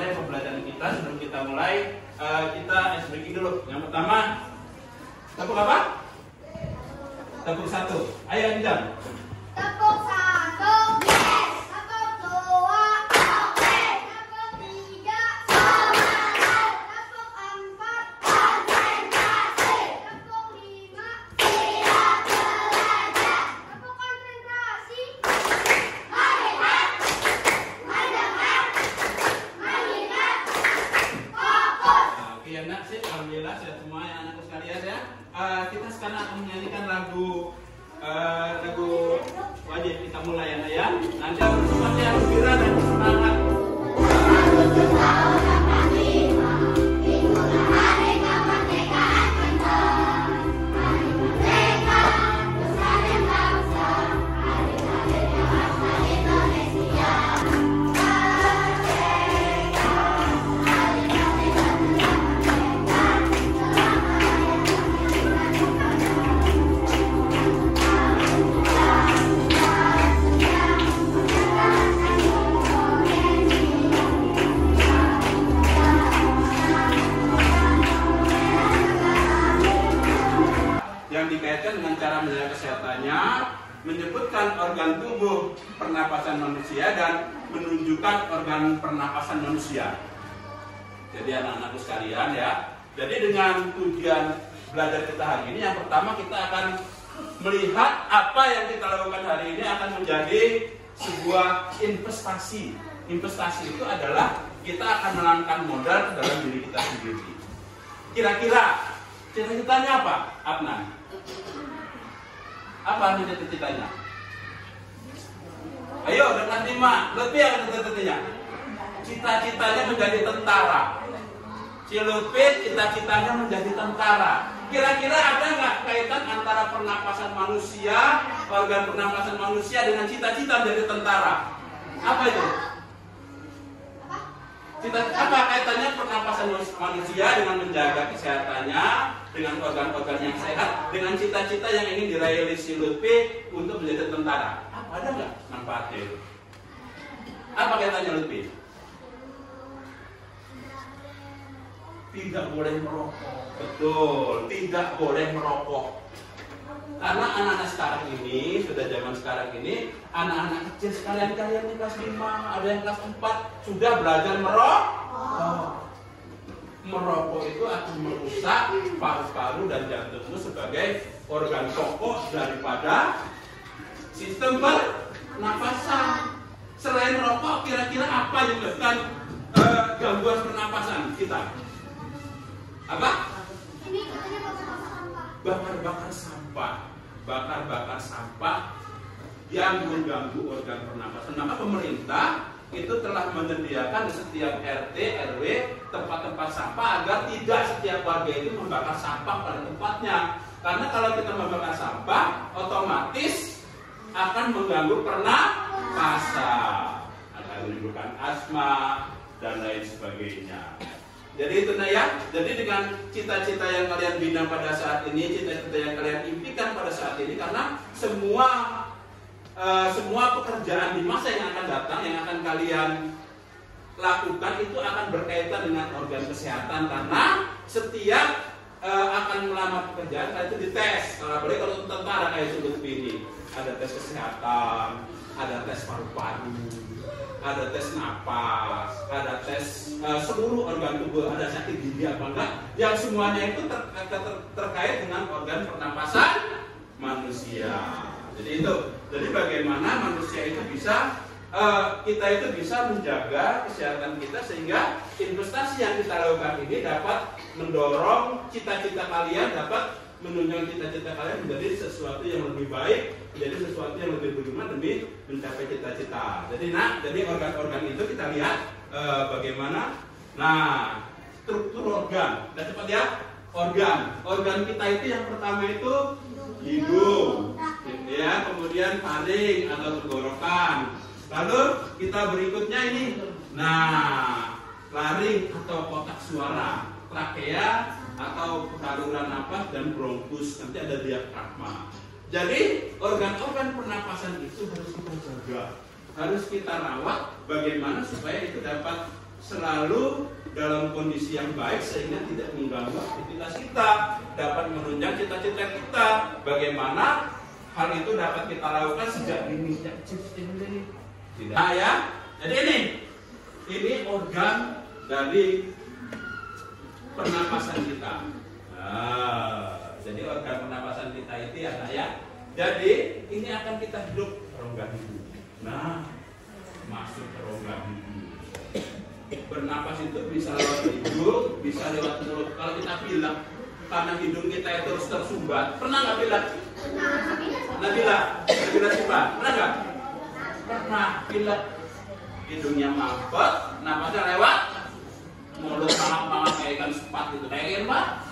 mulai pembelajaran kita. Sebelum kita mulai, kita ice breaking dulu. Yang pertama, tepuk apa? Tepuk satu. Ayo Anjam. Tepuk satu, yes. Tepuk dua, oke. Tepuk tiga, semangat. Tepuk empat, konsentrasi. Tepuk lima, siap belajar. Tepuk konsentrasi. Melihat, mendengar, mengingat, fokus. Oke ya nak, sih. Alhamdulillah sudah semua yang anakku sekalian ya. Kita sekarang akan menyanyikan lagu wajib. Kita mulai ya nak ya. Nanti harus semuanya gembira dan semangat. Dikaitkan dengan cara menjaga kesehatannya, menyebutkan organ tubuh pernapasan manusia dan menunjukkan organ pernapasan manusia. Jadi anak-anakku sekalian ya. Jadi dengan tujuan belajar kita hari ini, yang pertama kita akan melihat apa yang kita lakukan hari ini akan menjadi sebuah investasi. Investasi itu adalah kita akan menanamkan modal ke dalam diri kita sendiri. Kira-kira cita-citanya apa, Adnan? Apa cita-citanya? Ayo, dengan 5. Lebih apa cita-citanya? Cita-citanya menjadi tentara. Si Lutfi cita-citanya menjadi tentara. Kira-kira ada nggak kaitan antara pernapasan manusia, organ pernapasan manusia dengan cita-cita menjadi tentara? Apa itu? Apa kaitannya pernapasan manusia dengan menjaga kesehatannya, dengan organ-organ yang sehat, dengan cita-cita yang ingin diraih oleh si Lutfi untuk menjadi tentara? Ada nggak manfaatnya itu? Apa kaitannya Lutfi? Tidak boleh merokok. Betul, tidak boleh merokok. Karena anak-anak sekarang ini, sudah zaman sekarang ini, anak-anak kecil sekalian, kalian yang kelas 5, ada yang kelas 4, sudah belajar merokok. Merokok itu akan merusak paru-paru dan jantungmu sebagai organ pokok daripada sistem pernapasan. Selain merokok, kira-kira apa yang menyebabkan gangguan pernapasan kita? Apa? Ini katanya Bakar-bakar sampah. Bakar-bakar sampah yang mengganggu organ pernapasan. Maka pemerintah itu telah menyediakan di setiap RT, RW tempat-tempat sampah agar tidak setiap warga itu membakar sampah pada tempatnya. Karena kalau kita membakar sampah, otomatis akan mengganggu pernapasan, akan menimbulkan asma dan lain sebagainya. Jadi itu ya. Jadi dengan cita-cita yang kalian bina pada saat ini, cita-cita yang kalian impikan pada saat ini, karena semua pekerjaan di masa yang akan datang, yang akan kalian lakukan itu akan berkaitan dengan organ kesehatan, karena setiap akan melamar pekerjaan kalian itu dites. Kalau tentara kayak seperti ini, ada tes kesehatan, ada tes paru-paru, ada tes napas, ada tes seluruh organ tubuh, ada sakit gigi apa enggak, yang semuanya itu terkait dengan organ pernapasan manusia. Jadi bagaimana manusia itu bisa kita itu bisa menjaga kesehatan kita, sehingga investasi yang kita lakukan ini dapat mendorong cita-cita kalian, dapat menunjang cita-cita kalian menjadi sesuatu yang lebih baik, menjadi sesuatu yang lebih berguna demi mencapai cita-cita. Jadi organ-organ itu kita lihat bagaimana. Nah, struktur organ. Udah cepat ya. Organ kita itu yang pertama itu hidung, ya, kemudian taring atau tenggorokan. Lalu kita berikutnya ini, nah, laring atau kotak suara, trakea atau saluran napas, dan bronkus, nanti ada diafragma. Jadi organ-organ pernapasan itu harus kita jaga, harus kita rawat, bagaimana supaya itu dapat selalu dalam kondisi yang baik sehingga tidak mengganggu aktivitas kita, dapat menunjang cita-cita kita. Bagaimana hal itu dapat kita lakukan sejak dini? Tidak. Nah ya, jadi ini organ dari pernapasan kita. Nah, jadi organ pernapasan kita itu ya, nah ya. Jadi ini akan kita hidup rongga hidung. Nah, masuk ke rongga hidung. Bernapas itu bisa lewat hidung, bisa lewat mulut. Kalau kita bilang karena hidung kita itu terus tersumbat, pernah nggak bilang? Nabila coba, pernah nggak? Pernah. Bila hidungnya mampet, napasnya lewat mulut, mangap kayak ikan sepat gitu, kayak ikan apa?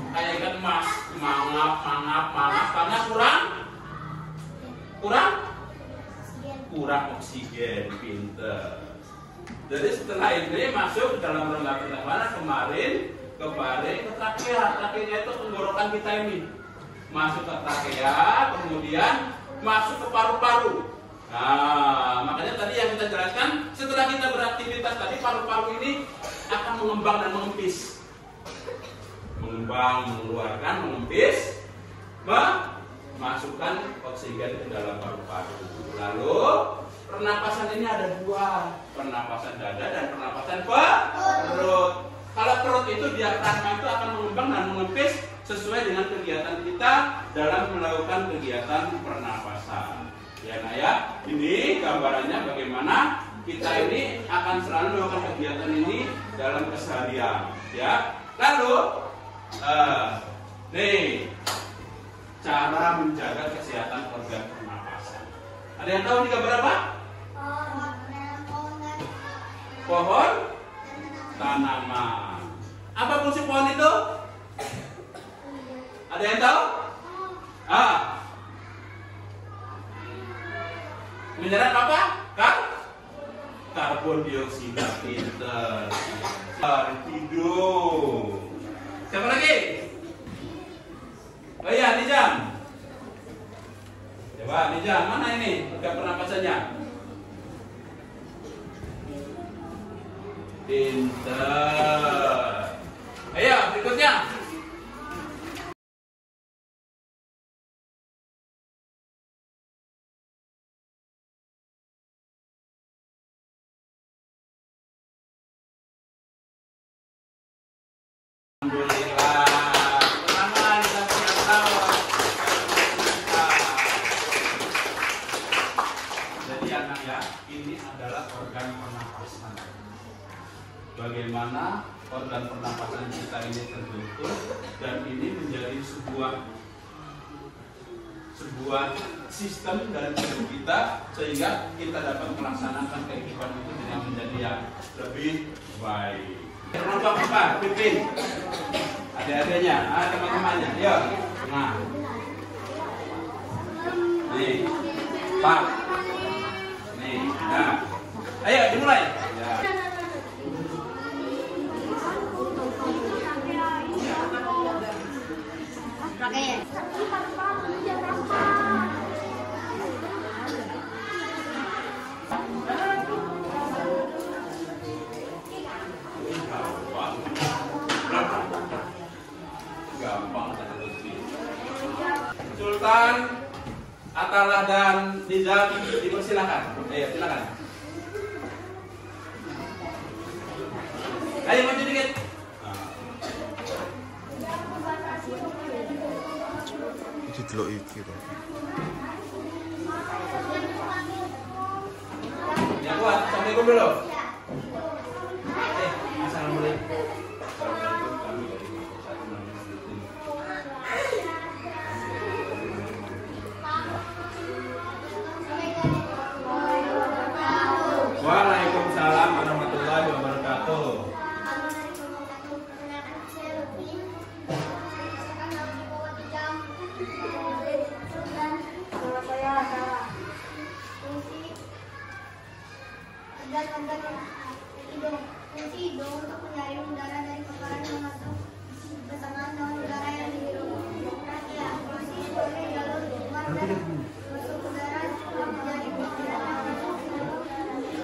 Kayak ikan emas, mangap, karena kurang oksigen, pinter. Jadi setelah ini masuk ke dalam rongga pernapasan, kemarin ke trakea. Trakea itu tenggorokan kita ini. Masuk ke trakea, kemudian masuk ke paru-paru. Nah, makanya tadi yang kita jelaskan, setelah kita beraktivitas tadi, paru-paru ini akan mengembang dan mengempis. Mengembang, mengeluarkan, mengempis, memasukkan oksigen ke dalam paru-paru. Lalu pernapasan ini ada dua, pernapasan dada dan pernapasan perut. Kalau perut itu diafragma itu akan mengembang dan mengempis sesuai dengan kegiatan kita dalam melakukan kegiatan pernapasan. Ya, nah ya, ini gambarannya bagaimana kita ini akan selalu melakukan kegiatan ini dalam keseharian. Ya, lalu nih cara menjaga kesehatan organ pernapasan. Ada yang tahu ini gambar apa? Pohon, tanaman. Apa fungsi pohon itu? Ada yang tahu? Menyerap apa? Karbon dioksida, pinter. Hidung. Siapa lagi? Oh iya, Nizam. Coba Nizam, mana ini organ pernapasannya? Pinter. Ayo berikutnya. Bagaimana organ pernapasan kita ini terbentuk dan ini menjadi sebuah sistem dari tubuh kita sehingga kita dapat melaksanakan kehidupan itu dengan menjadi yang lebih baik. Kelompok apa? Pimpin. Adik-adiknya, teman-temannya. Yuk. Nah. Nih. Pak. Nih. Nah. Ayo dimulai. Ya. Sultan, Atalah dan Nizam dipersilakan. Ayo silakan. Ayo maju dikit. Iki delok iki to. Ya kuat, assalamualaikum dulu. Assalamualaikum. Waalaikumsalam warahmatullahi wabarakatuh. Fungsi hidung untuk menyaring udara dari kotoran yang masuk bersamaan dengan udara yang dihirup. Trakea, fungsi sebagai jalur keluar dan masuk udara menjadi pikiran yang masuk ke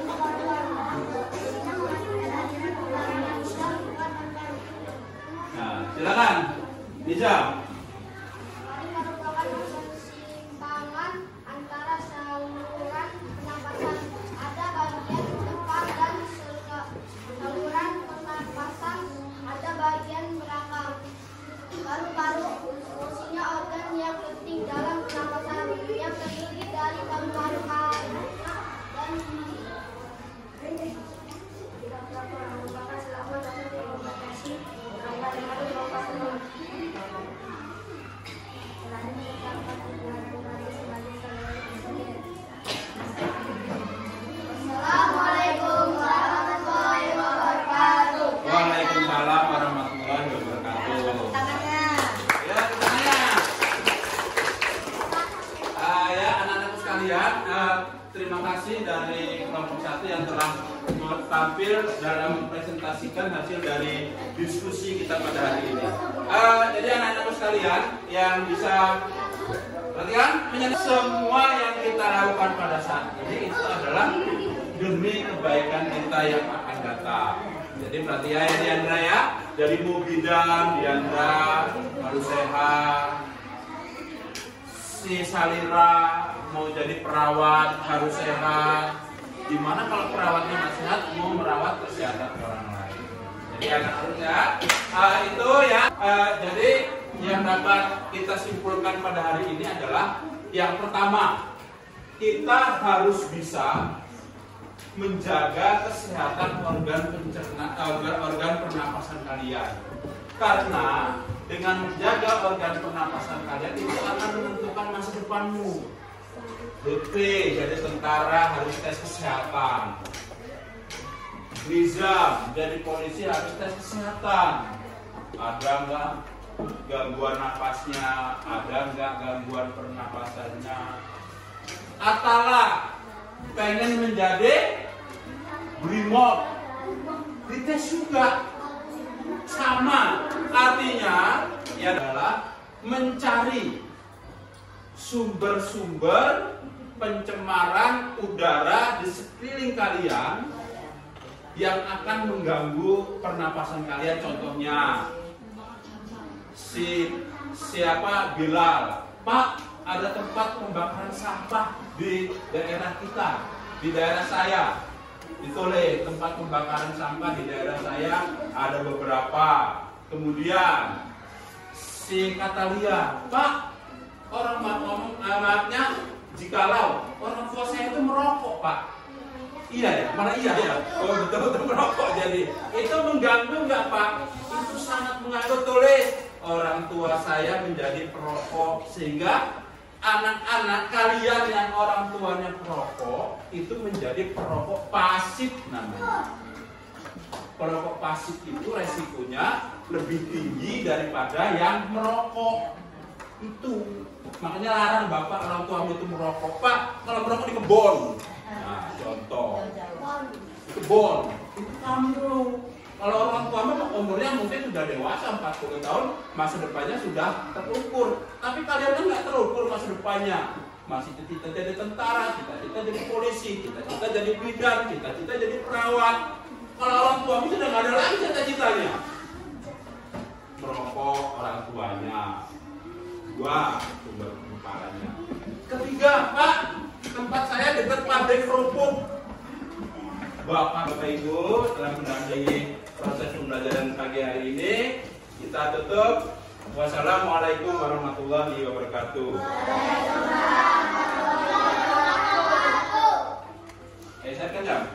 paru-paru. Silakan, Nizam. Mari merupakan keseimbangan antara saluran pernapasan. Ada bagian depan dan saluran pernapasan ada bagian belakang. Paru-paru fungsinya organ yang penting dalam pernapasan yang terdiri dari paru-paru dan merupakan selama dalam demokrasi Assalamualaikum warahmatullahi wabarakatuh. Waalaikumsalam warahmatullahi wabarakatuh. Ya, tanya. Ya, anak-anakku sekalian, terima kasih dari kelompok 1 yang telah tampil dalam mempresentasikan hasil dari diskusi kita pada hari ini. Jadi anak-anakku sekalian yang bisa perhatikan, semua yang kita lakukan pada saat ini itu adalah demi kebaikan kita yang akan datang. Jadi perhatikan ya Diandra ya, dari mau bidan Diandra harus sehat, si Salira mau jadi perawat harus sehat. Gimana kalau perawatnya nggak sehat mau merawat kesehatan orang lain? Jadi anak-anak ya, itu ya. Jadi yang dapat kita simpulkan pada hari ini adalah yang pertama, kita harus bisa menjaga kesehatan organ pernapasan kalian. Karena dengan menjaga organ pernapasan kalian itu akan menentukan masa depanmu. BP jadi tentara harus tes kesehatan. Nizam jadi polisi harus tes kesehatan. Ada nggak gangguan napasnya? Ada nggak gangguan pernapasannya? Atala pengen menjadi brimob, dites juga sama. Artinya ya adalah mencari sumber-sumber pencemaran udara di sekeliling kalian yang akan mengganggu pernapasan kalian. Contohnya siapa Bilal, Pak, ada tempat pembakaran sampah di daerah kita, di daerah saya. Ditulis tempat pembakaran sampah di daerah saya ada beberapa. Kemudian si Katalia, Pak, orang maafnya jikalau orang tua saya itu merokok, Pak. Iya ya, mana iya ya? Oh betul-betul merokok. Jadi itu mengganggu nggak, Pak? Itu sangat mengganggu. Tulis orang tua saya menjadi perokok sehingga anak-anak kalian yang orang tuanya perokok itu menjadi perokok pasif namanya. Perokok pasif itu resikonya lebih tinggi daripada yang merokok. Itu makanya larang bapak orang tuamu itu merokok. Pak, kalau merokok di kebun. Nah, contoh di kebun itu kamu. Kalau orang tua umurnya mungkin sudah dewasa 40 tahun, masa depannya sudah terukur. Tapi kalian kan nggak terukur masa depannya. Masih cita-cita jadi tentara, cita-cita jadi polisi, cita-cita jadi bidan, cita-cita jadi perawat. Kalau orang tuamu sudah nggak ada lagi cita-citanya. Merokok orang tuanya. 2, sumber penularannya. Ketiga, Pak, tempat saya dekat pabrik kerupuk. Bapak Ibu telah mendampingi proses pembelajaran pagi hari ini. Kita tutup. Wassalamualaikum warahmatullahi wabarakatuh. Saya kerja.